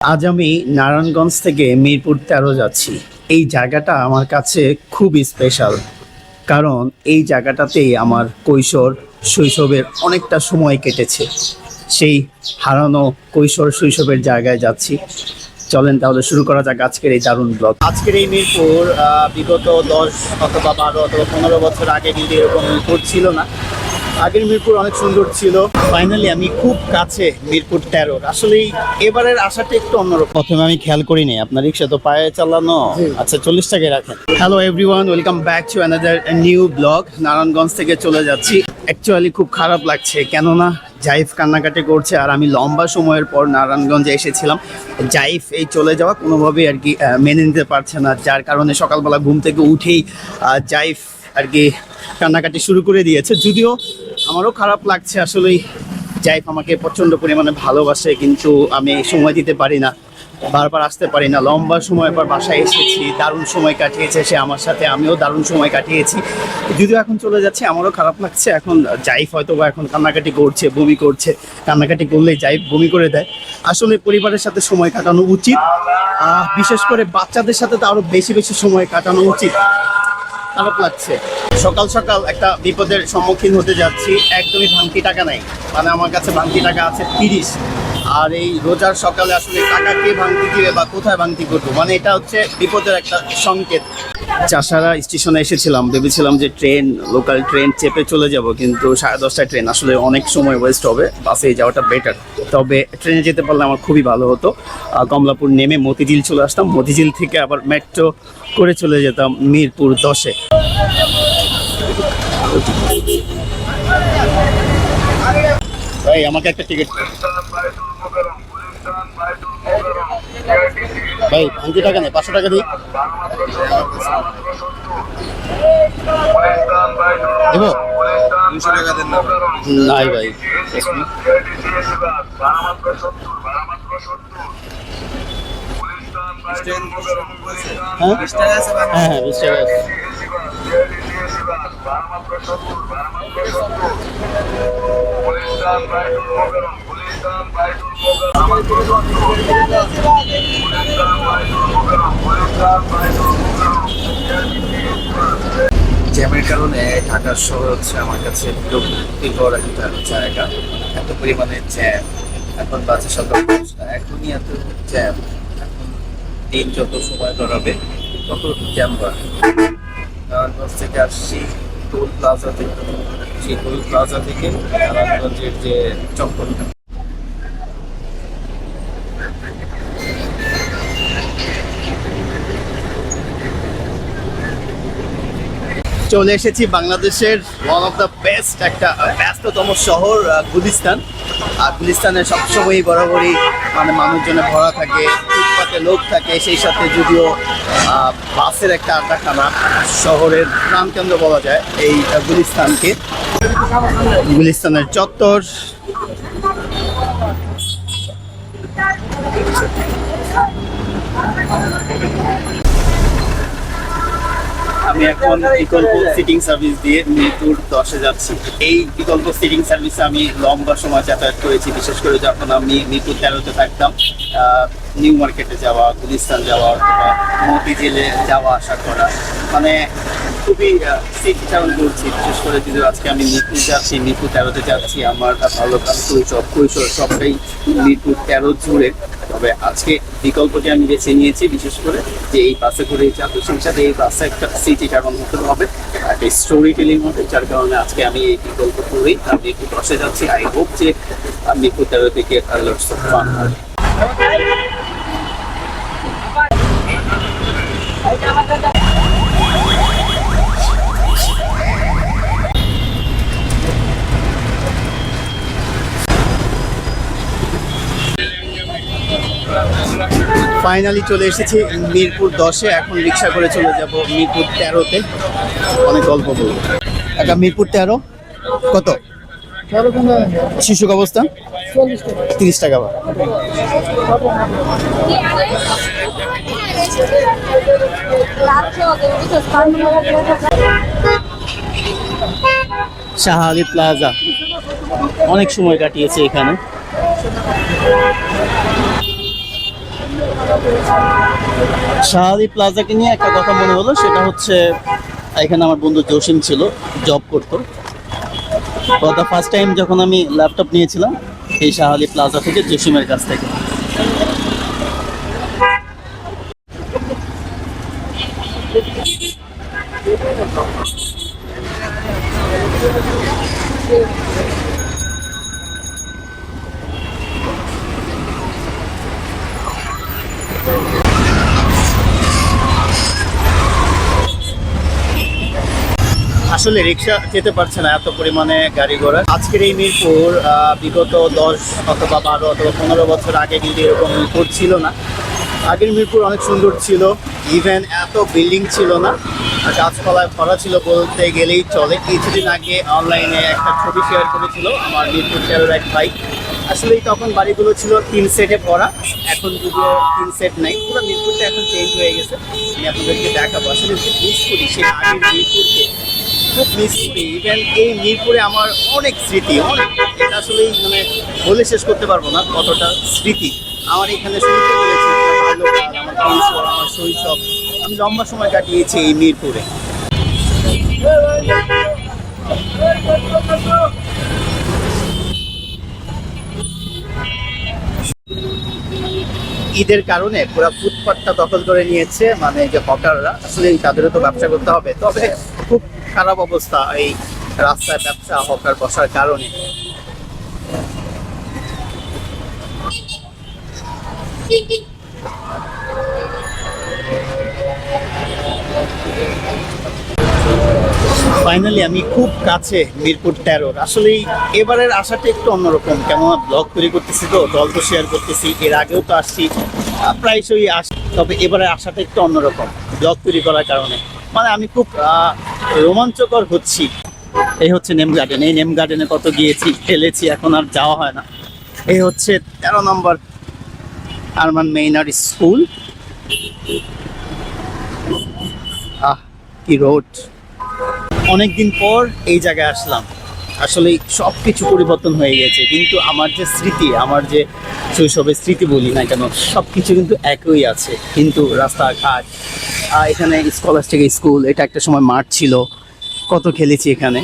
আজ আমি নারায়ণগঞ্জ থেকে মিরপুর 13 যাচ্ছি। এই জায়গাটা আমার কাছে খুবই স্পেশাল, কারণ এই জায়গাটাতেই আমার কৈশোর শৈশবের অনেকটা সময় কেটেছে। সেই হারানো কৈশোর শৈশবের জায়গায় যাচ্ছি। চলেন তাহলে শুরু করা যাক আজকের এই দারুণ ব্লগ। আজকের এই মিরপুর বিগত 10 অথবা 12 অথবা 15 বছর আগে কিন্তু এরকম মিরপুর ছিল না। আগের মিরপুর অনেক সুন্দর ছিল। ফাইনালি আমি খুব কাছে মিরপুর 13। আসলে এবারের আশাটা একটু অন্যরকম। প্রথমে আমি খেয়াল করিনি আপনার রিক্সা তো পায়ে চালানো। আচ্ছা 40 টাকায় রাখেন। Hello everyone, welcome back to another new blog. Narayanganj থেকে চলে যাচ্ছি। অ্যাকচুয়ালি খুব খারাপ লাগছে, কেননা জাইফ কান্নাকাটি করছে আর আমি লম্বা সময়ের পর নারায়ণগঞ্জে এসেছিলাম। জাইফ এই চলে যাওয়া কোনোভাবেই আর কি মেনে নিতে পারছে না, যার কারণে সকালবেলা ঘুম থেকে উঠেই জাইফ আর কি কান্নাকাটি শুরু করে দিয়েছে। যদিও আমারও খারাপ লাগছে, আসলেই জাইফ আমাকে প্রচণ্ড পরিমাণে ভালোবাসে, কিন্তু আমি সময় দিতে পারি না, বারবার আসতে পারি না। লম্বা সময় পর বাসায় এসেছি, দারুণ সময় কাটিয়েছে সে আমার সাথে, আমিও দারুণ সময় কাটিয়েছি। যদিও এখন চলে যাচ্ছে, আমারও খারাপ লাগছে। এখন জাইফ হয়তো বা এখন কান্নাকাটি করছে, বমি করছে। কান্নাকাটি করলে জাইফ বমি করে দেয়। আসলে পরিবারের সাথে সময় কাটানো উচিত, বিশেষ করে বাচ্চাদের সাথে তো আরও বেশি বেশি সময় কাটানো উচিত। খারাপ লাগছে। সকাল সকাল একটা বিপদের সম্মুখীন হতে যাচ্ছি। একদমই ভাঙতি টাকা নাই, মানে আমার কাছে ভাঙতি টাকা আছে 30। আর এই রোজার সকালে আসলে টাকা কে ভাঙতি দিবে বা কোথায় ভাঙতি করবো, মানে এটা হচ্ছে বিপদের একটা সংকেত। চাষারা স্টেশনে এসেছিলাম, ভেবেছিলাম যে লোকাল ট্রেন চেপে চলে যাব, কিন্তু 10:30টায় ট্রেন, আসলে অনেক সময় ওয়েস্ট হবে, বাসে যাওয়াটা বেটার। তবে ট্রেনে যেতে পারলে আমার খুবই ভালো হতো। কমলাপুর নেমে মতিঝিল চলে আসতাম, মতিঝিল থেকে আবার মেট্রো করে চলে যেতাম মিরপুর 10-এ। ভাই আমাকে একটা টিকিট, ভাই 5 টাকা নেই, 500 টাকা দিই দেবো। 200 টাকা দেন না। নাই ভাই, হ্যাঁ হ্যাঁ 20 টাকা আছে। জ্যামের কারণে ঢাকা শহর হচ্ছে আমার কাছে বিরক্তিকর একটা জায়গা। এত পরিমাণে জ্যাম, এখন বাসে সকাল এখনই এত জ্যাম। এখন দিন যত সময় গড়াবে তত জ্যাম বাড়বে। নারায়ণগঞ্জ থেকে আসছি টোল প্লাজা থেকে, সেই টোল প্লাজা থেকে নারায়ণগঞ্জের যে চক্করটা, চলে এসেছি বাংলাদেশের ওয়ান অফ দ্য বেস্ট একটা ব্যস্ততম শহর গুলিস্তান। আর গুলিস্তানে সবসময়ই বরাবরই মানে মানুষজনে ভরা থাকে, ফুটপাতে লোক থাকে, সেই সাথে যদিও বাসের একটা আড্ডাখানা। শহরের প্রাণকেন্দ্র বলা যায় এই গুলিস্তানকে। গুলিস্তানের চত্বর, আমি এখন বিকল্প সিটিং সার্ভিস দিয়ে মিরপুর 10-এ যাচ্ছি। এই বিকল্প সিটিং সার্ভিসে আমি লম্বা সময় যাতায়াত করেছি, বিশেষ করে যখন আমি মিরপুর 13-তে থাকতাম। নিউ মার্কেটে যাওয়া, গুলিস্তান যাওয়া অথবা মতিঝিলে যাওয়া আসা করা, মানে খুবই সিটি ট্রাভেল করছি। বিশেষ করে যদি আজকে আমি মিরপুর যাচ্ছি, মিরপুর 13-তে যাচ্ছি, আমার ভালোকাল কৈশোর সবটাই মিরপুর 13 জুড়ে। তবে আজকে বিকল্পটি আমি বেছে নিয়েছি, বিশেষ করে যে এই বাসে করে যাবো, সেই সাথে এই বাসে একটা সিটি ট্রাভেল হতে হবে, একটা স্টোরি টেলিং হবে, যার কারণে আজকে আমি এই বিকল্প করেই আমি একটু 10-এ যাচ্ছি। আই হোপ যে মিরপুর 13 থেকে লটস অফ ফান হবে। ফাইনালি চলে এসেছি মিরপুর 10-এ। এখন রিক্সা করে চলে যাব মিরপুর 13-তে। অনেক গল্প বলবো। একটা মিরপুর 13 কত শিশুক অবস্থান 30 টাকা। শাহ আলী প্লাজা, অনেক সময় কাটিয়েছে এখানে। শাহালি প্লাজাকে নিয়ে একটা কথা মনে হলো, সেটা হচ্ছে এখানে আমার বন্ধু জসিম ছিল, জব করতো। ফর দ্য ফার্স্ট টাইম যখন আমি ল্যাপটপ নিয়েছিলাম এই শাহালি প্লাজা থেকে, জসিমের কাছ থেকে। আসলে রিক্সা যেতে পারছে না, এত পরিমাণে গাড়ি ঘোড়া। আজকের এই মিরপুর বিগত 10 অথবা 12 অথবা 15 বছর আগে কিন্তু এরকম মিরপুর ছিল না। আগের মিরপুর অনেক সুন্দর ছিল, ইভেন এত বিল্ডিং ছিল না, গাছপালায় ভরা ছিল বলতে গেলেই চলে। কিছুদিন আগে অনলাইনে একটা ছবি শেয়ার করেছিল আমার মিরপুর 13 এক ভাই। আসলে তখন বাড়িগুলো ছিল 3 সেটে ভরা, এখন যদিও 3 সেট নাই। পুরো মিরপুরটা এখন চেঞ্জ হয়ে গেছে, আমি আপনাদেরকে দেখাবো। আসলে মিস করি সেই আগের মিরপুরকে, খুব মিস করি। ইভেন এই মিরপুরে আমার অনেক স্মৃতি, অনেক, এটা আসলে মানে বলে শেষ করতে পারবো না কতটা স্মৃতি আমার এখানে শুনতে পেরেছি। আমার কৈশোর, আমার শৈশব, আমি লম্বা সময় কাটিয়েছি এই মিরপুরে। ঈদের কারণে পুরো ফুটপাতটা দখল করে নিয়েছে, মানে যে হকাররা। আসলে তাদেরও তো ব্যবসা করতে হবে, তবে খুব খারাপ অবস্থা এই রাস্তায় ব্যবসা হকার বসার কারণে। ফাইনালি আমি খুব কাছে মিরপুর 13। আসলে এবারের আশাটা একটু অন্যরকম, কেমন ব্লগ তৈরি করতেছি তো, গল্প শেয়ার করতেছি। এর আগেও তো আসছি, প্রায়শই আসি, তবে এবারের আশাটা একটু অন্যরকম ব্লগ তৈরি করার কারণে। মানে আমি খুব রোমাঞ্চকর হচ্ছি। এই হচ্ছে নেম গার্ডেন, এই নেম গার্ডেনে কত গিয়েছি, খেলেছি, এখন আর যাওয়া হয় না। এই হচ্ছে 13 নম্বর আরমান মেইনার স্কুল। কি রোড! অনেকদিন পর এই জায়গায় আসলাম। আসলে সব কিছু পরিবর্তন হয়ে গেছে, কিন্তু আমার যে স্মৃতি, আমার যে শৈশবের স্মৃতি বলি না কেন, সব কিছু কিন্তু একই আছে। কিন্তু রাস্তাঘাট, এখানে স্কলাস্টিক স্কুল, এটা একটা সময় মাঠ ছিল, কত খেলেছি এখানে।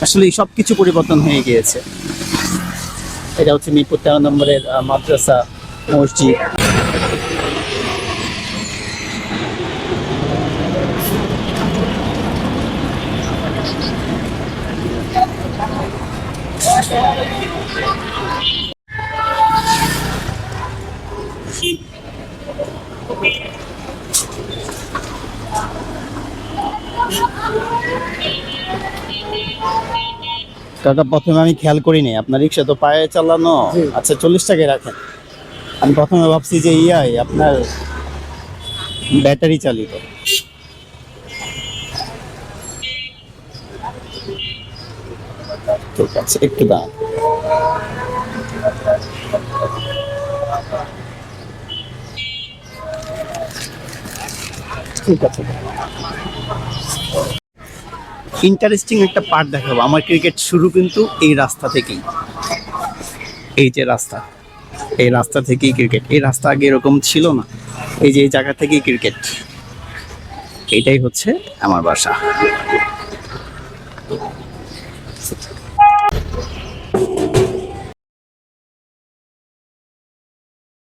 আসলে সব কিছু পরিবর্তন হয়ে গিয়েছে। এটা হচ্ছে মিরপুর 13 নম্বরের মাদ্রাসা, মসজিদ। দাদা, প্রথমে আমি খেয়াল করিনি আপনার রিক্সা তো পায়ে চালানো। আচ্ছা, 40 টাকায় রাখেন। আমি প্রথমে ভাবছি যে আপনার ব্যাটারি চালিত। ঠিক আছে, একটু দাঁড়ান। ঠিক আছে, ইন্টারেস্টিং একটা পার্ট দেখাবো। আমার ক্রিকেট শুরু কিন্তু এই রাস্তা থেকেই। এই যে রাস্তা, এই রাস্তা থেকেই ক্রিকেট। এই রাস্তা আগে এরকম ছিল না, এই যে এই জায়গা থেকেই ক্রিকেট। এটাই হচ্ছে আমার বাসা।